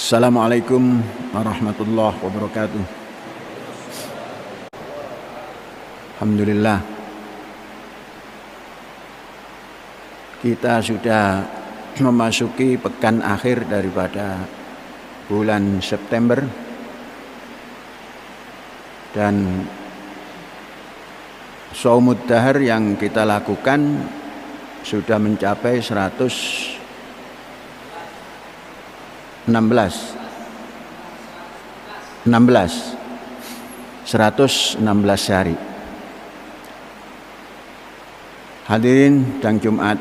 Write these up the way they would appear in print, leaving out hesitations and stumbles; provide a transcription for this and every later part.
Assalamualaikum warahmatullahi wabarakatuh. Alhamdulillah, kita sudah memasuki pekan akhir daripada bulan September dan shaumud dahar yang kita lakukan sudah mencapai 116 hari. Hadirin dan Jumat,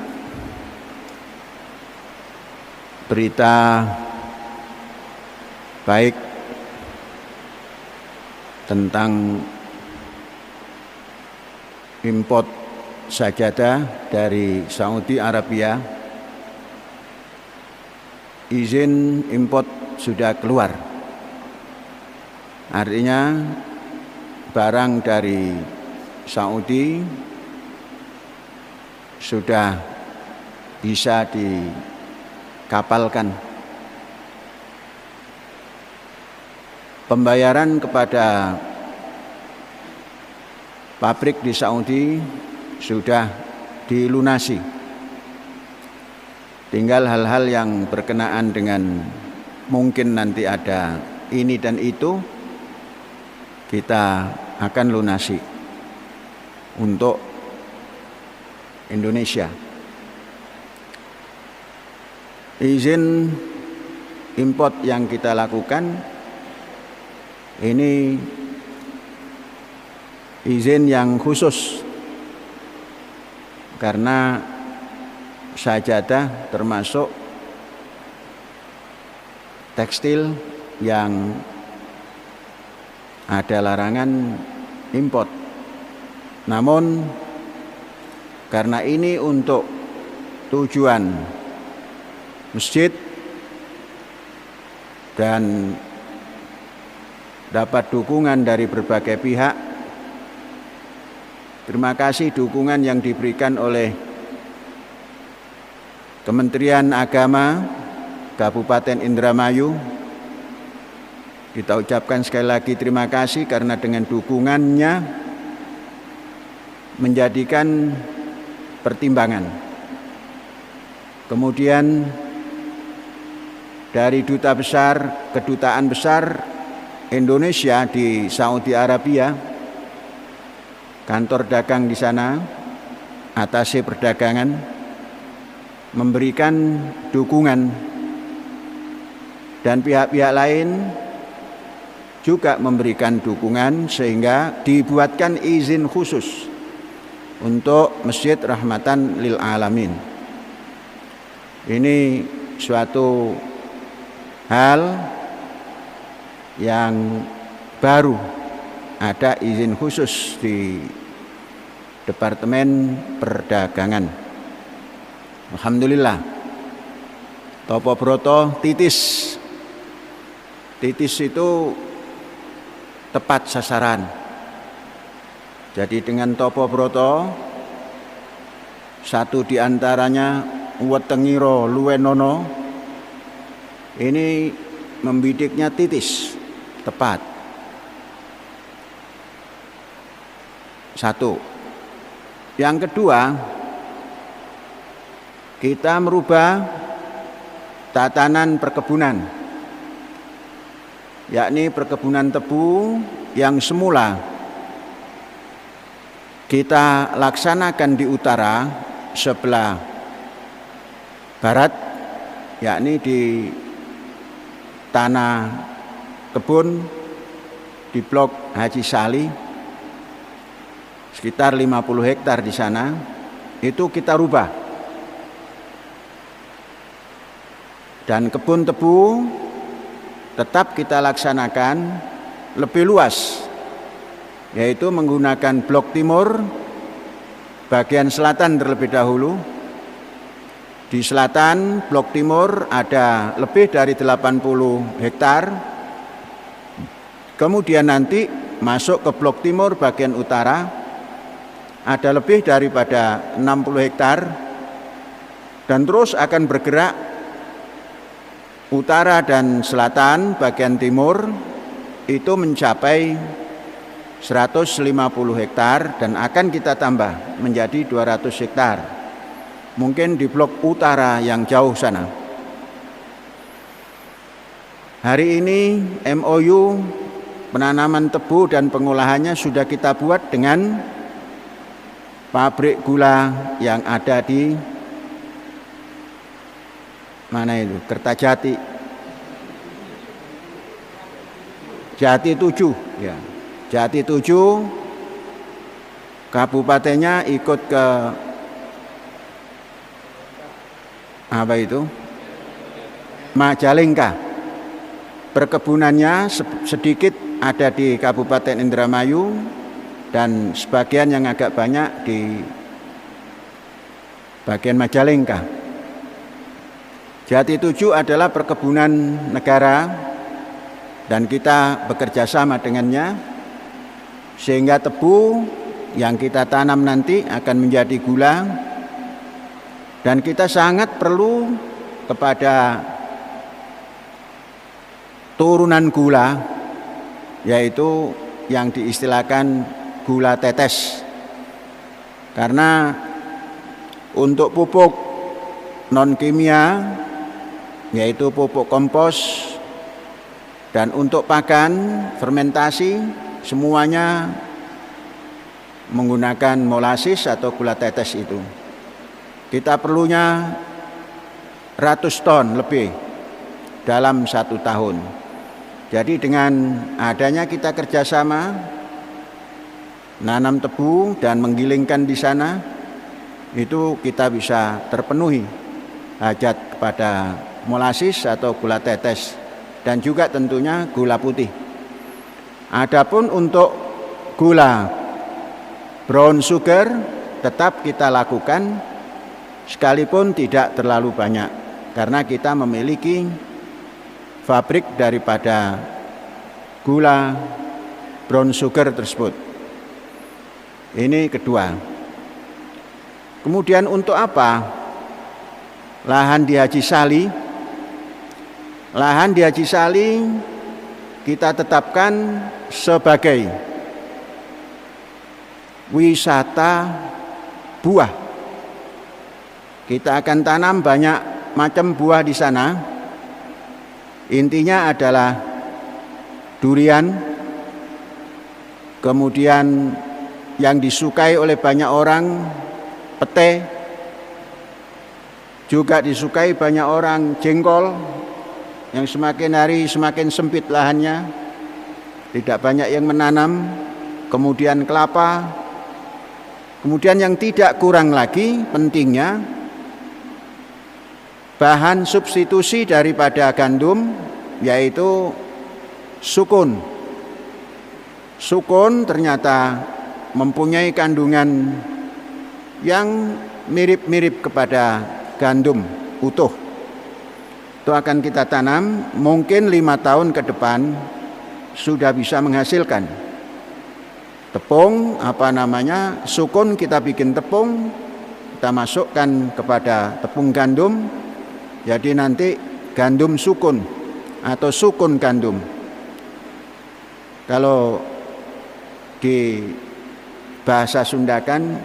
berita baik tentang import sajadah dari Saudi Arabia. Izin import sudah keluar. Artinya barang dari Saudi sudah bisa dikapalkan. Pembayaran kepada pabrik di Saudi sudah dilunasi. Tinggal hal-hal yang berkenaan dengan mungkin nanti ada ini dan itu, kita akan lunasi untuk Indonesia. Izin import yang kita lakukan ini izin yang khusus karena sajadah termasuk tekstil yang ada larangan import. Namun karena ini untuk tujuan masjid dan dapat dukungan dari berbagai pihak. Terima kasih dukungan yang diberikan oleh Kementerian Agama Kabupaten Indramayu. Kita ucapkan sekali lagi terima kasih karena dengan dukungannya menjadikan pertimbangan. Kemudian dari kedutaan besar Indonesia di Saudi Arabia, kantor dagang di sana, atase perdagangan, memberikan dukungan, dan pihak-pihak lain juga memberikan dukungan sehingga dibuatkan izin khusus untuk Masjid Rahmatan lil Alamin. Ini suatu hal yang baru, ada izin khusus di Departemen Perdagangan. Alhamdulillah. Topo Broto titis itu tepat sasaran. Jadi dengan Topo Broto, satu diantaranya Wetengiro Luwenono, ini membidiknya titis, tepat. Satu. Yang kedua, kita merubah tatanan perkebunan, yakni perkebunan tebu yang semula kita laksanakan di utara sebelah barat, yakni di tanah kebun di blok Haji Sali, sekitar 50 hektar di sana, itu kita rubah. Dan kebun tebu tetap kita laksanakan lebih luas, yaitu menggunakan blok timur bagian selatan terlebih dahulu. Di selatan blok timur ada lebih dari 80 hektar. Kemudian nanti masuk ke blok timur bagian utara ada lebih daripada 60 hektar dan terus akan bergerak utara dan selatan bagian timur itu mencapai 150 hektar dan akan kita tambah menjadi 200 hektar. Mungkin di blok utara yang jauh sana. Hari ini MOU penanaman tebu dan pengolahannya sudah kita buat dengan pabrik gula yang ada di mana itu? Kertajati. Jati 7 ya. Jati 7 kabupatennya ikut ke apa itu? Majalengka. Perkebunannya sedikit ada di Kabupaten Indramayu dan sebagian yang agak banyak di bagian Majalengka. Jati 7 adalah perkebunan negara dan kita bekerja sama dengannya sehingga tebu yang kita tanam nanti akan menjadi gula dan kita sangat perlu kepada turunan gula, yaitu yang diistilahkan gula tetes. Karena untuk pupuk non kimia, yaitu pupuk kompos, dan untuk pakan fermentasi, semuanya menggunakan molasis atau gula tetes itu. Kita perlunya ratus ton lebih dalam 1 tahun. Jadi dengan adanya kita kerjasama nanam tebu dan menggilingkan di sana, itu kita bisa terpenuhi hajat kepada molasis atau gula tetes dan juga tentunya gula putih. Adapun untuk gula brown sugar tetap kita lakukan sekalipun tidak terlalu banyak karena kita memiliki pabrik daripada gula brown sugar tersebut. Ini kedua. Kemudian untuk apa lahan di Haji Sali? Lahan di Haji Sali kita tetapkan sebagai wisata buah. Kita akan tanam banyak macam buah di sana. Intinya adalah durian, kemudian yang disukai oleh banyak orang pete, juga disukai banyak orang jengkol yang semakin hari semakin sempit lahannya, tidak banyak yang menanam, kemudian kelapa, kemudian yang tidak kurang lagi pentingnya bahan substitusi daripada gandum yaitu sukun. Sukun ternyata mempunyai kandungan yang mirip-mirip kepada gandum utuh. Itu akan kita tanam, mungkin 5 tahun ke depan sudah bisa menghasilkan tepung, sukun kita bikin tepung, kita masukkan kepada tepung gandum. Jadi nanti gandum sukun atau sukun gandum. Kalau di bahasa Sundakan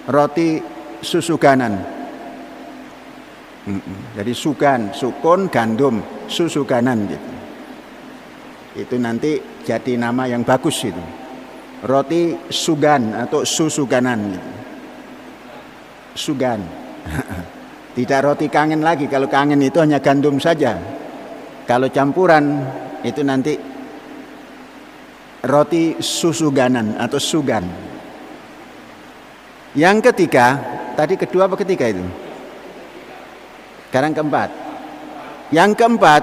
roti susuganan. Jadi sugan, sukun, gandum, susuganan gitu. Itu nanti jadi nama yang bagus itu. Roti sugan atau susuganan gitu. Sugan. Tidak roti kangen lagi, kalau kangen itu hanya gandum saja. Kalau campuran itu nanti roti susuganan atau sugan. Yang ketiga, tadi kedua apa ketiga itu? Sekarang keempat. Yang keempat,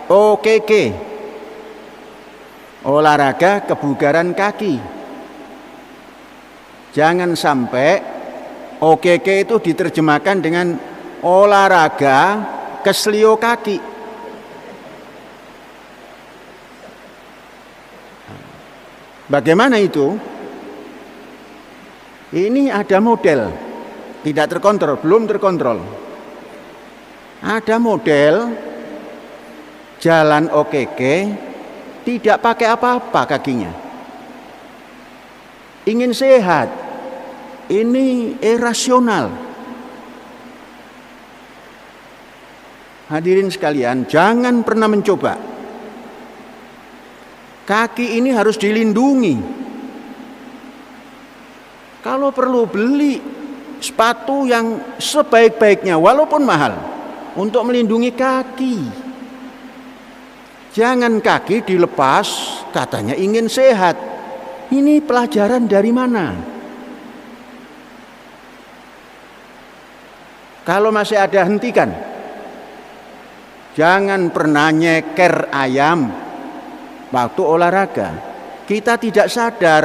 OKK. Olahraga kebugaran kaki. Jangan sampai OKK itu diterjemahkan dengan olahraga kesleo kaki. Bagaimana itu? Ini ada model, tidak terkontrol, belum terkontrol. Ada model jalan okeke, tidak pakai apa-apa kakinya. Ingin sehat, ini irasional. Hadirin sekalian, jangan pernah mencoba. Kaki ini harus dilindungi. Kalau perlu beli sepatu yang sebaik-baiknya walaupun mahal untuk melindungi kaki. Jangan kaki dilepas katanya ingin sehat. Ini pelajaran dari mana? Kalau masih ada, hentikan. Jangan pernah nyeker ayam waktu olahraga. Kita tidak sadar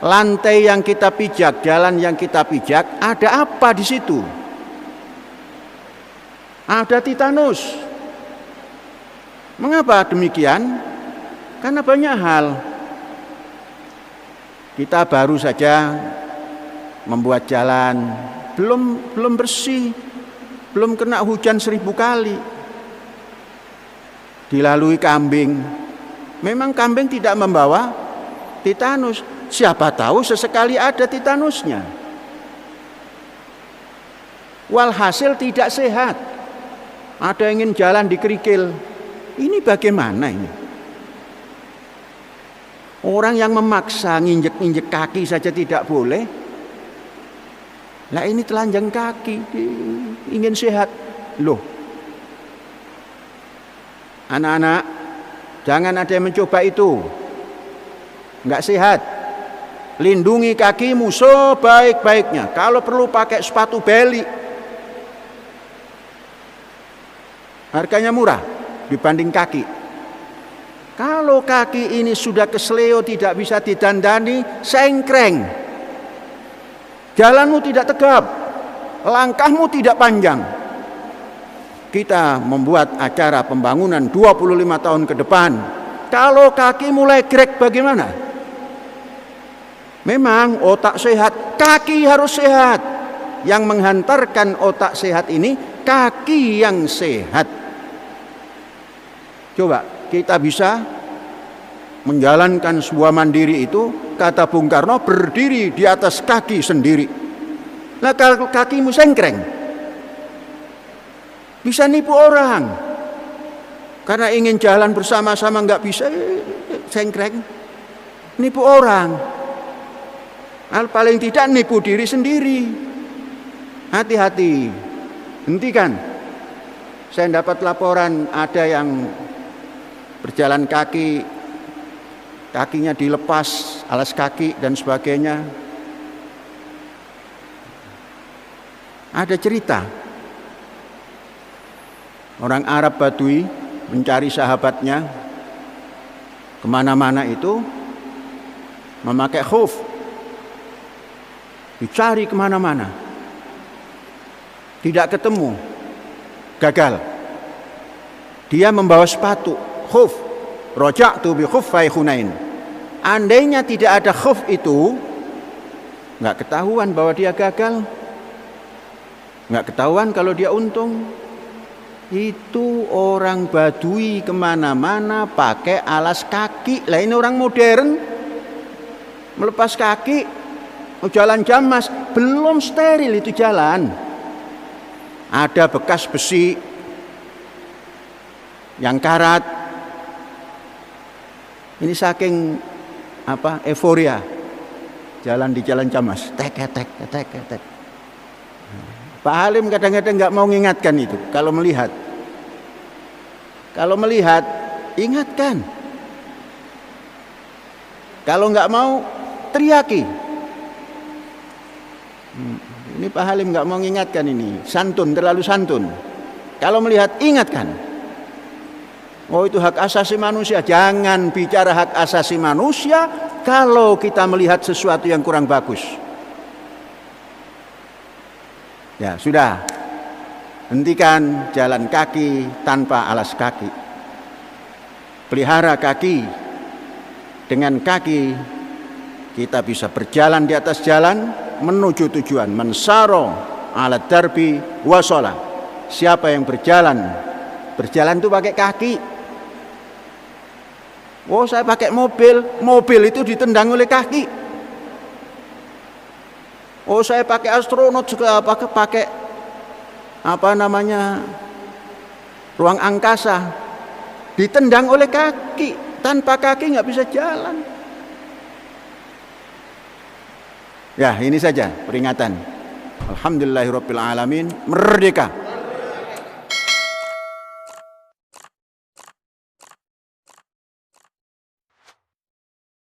lantai yang kita pijak, jalan yang kita pijak, ada apa di situ? Ada titanus. Mengapa demikian? Karena banyak hal. Kita baru saja membuat jalan, belum bersih, belum kena hujan 1000 kali. Dilalui kambing. Memang kambing tidak membawa titanus. Siapa tahu sesekali ada titanusnya. Walhasil tidak sehat. Ada yang ingin jalan di kerikil. Ini bagaimana ini? Orang yang memaksa nginjek-injek kaki saja tidak boleh. Nah ini telanjang kaki, ingin sehat. Loh, anak-anak, jangan ada yang mencoba itu. Enggak sehat. Lindungi kakimu sebaik-baiknya. Kalau perlu pakai sepatu beli. Harganya murah dibanding kaki. Kalau kaki ini sudah kesleo, tidak bisa didandani, sengkreng. Jalanmu tidak tegap, langkahmu tidak panjang. Kita membuat acara pembangunan 25 tahun ke depan. Kalau kaki mulai grek bagaimana? Memang otak sehat, kaki harus sehat. Yang menghantarkan otak sehat ini, kaki yang sehat. Coba kita bisa menjalankan sebuah mandiri itu, kata Bung Karno, berdiri di atas kaki sendiri. Nah kalau kakimu sengkreng, bisa nipu orang. Karena ingin jalan bersama-sama nggak bisa, sengkreng, nipu orang. Paling tidak nipu diri sendiri. Hati-hati, hentikan. Saya dapat laporan ada yang berjalan kaki, kakinya dilepas, alas kaki dan sebagainya. Ada cerita, orang Arab Badui mencari sahabatnya kemana-mana itu memakai khuf, dicari kemana-mana, tidak ketemu, gagal. Dia membawa sepatu khuf, roja'tu bi khuffai Hunain. Andainya tidak ada khuf itu, nggak ketahuan bahwa dia gagal, nggak ketahuan kalau dia untung. Itu orang Badui kemana-mana pakai alas kaki. Lah ini orang modern melepas kaki, mau jalan jamas, belum steril itu jalan. Ada bekas besi yang karat. Ini saking euforia jalan di jalan jamas, tek. Pak Halim kadang-kadang nggak mau mengingatkan itu. Kalau melihat, ingatkan. Kalau nggak mau, teriaki. Ini Pak Halim nggak mau mengingatkan ini, santun, terlalu santun. Kalau melihat, ingatkan. Oh itu hak asasi manusia. Jangan bicara hak asasi manusia kalau kita melihat sesuatu yang kurang bagus. Ya sudah, hentikan jalan kaki tanpa alas kaki. Pelihara kaki. Dengan kaki kita bisa berjalan di atas jalan menuju tujuan. Mensaro ala darbi wasola. Siapa yang berjalan itu pakai kaki, Oh, saya pakai mobil, mobil itu ditendang oleh kaki. Oh, saya pakai astronot juga, pakai ruang angkasa, ditendang oleh kaki. Tanpa kaki nggak bisa jalan. Ya, ini saja peringatan. Alhamdulillahirabbil alamin, merdeka.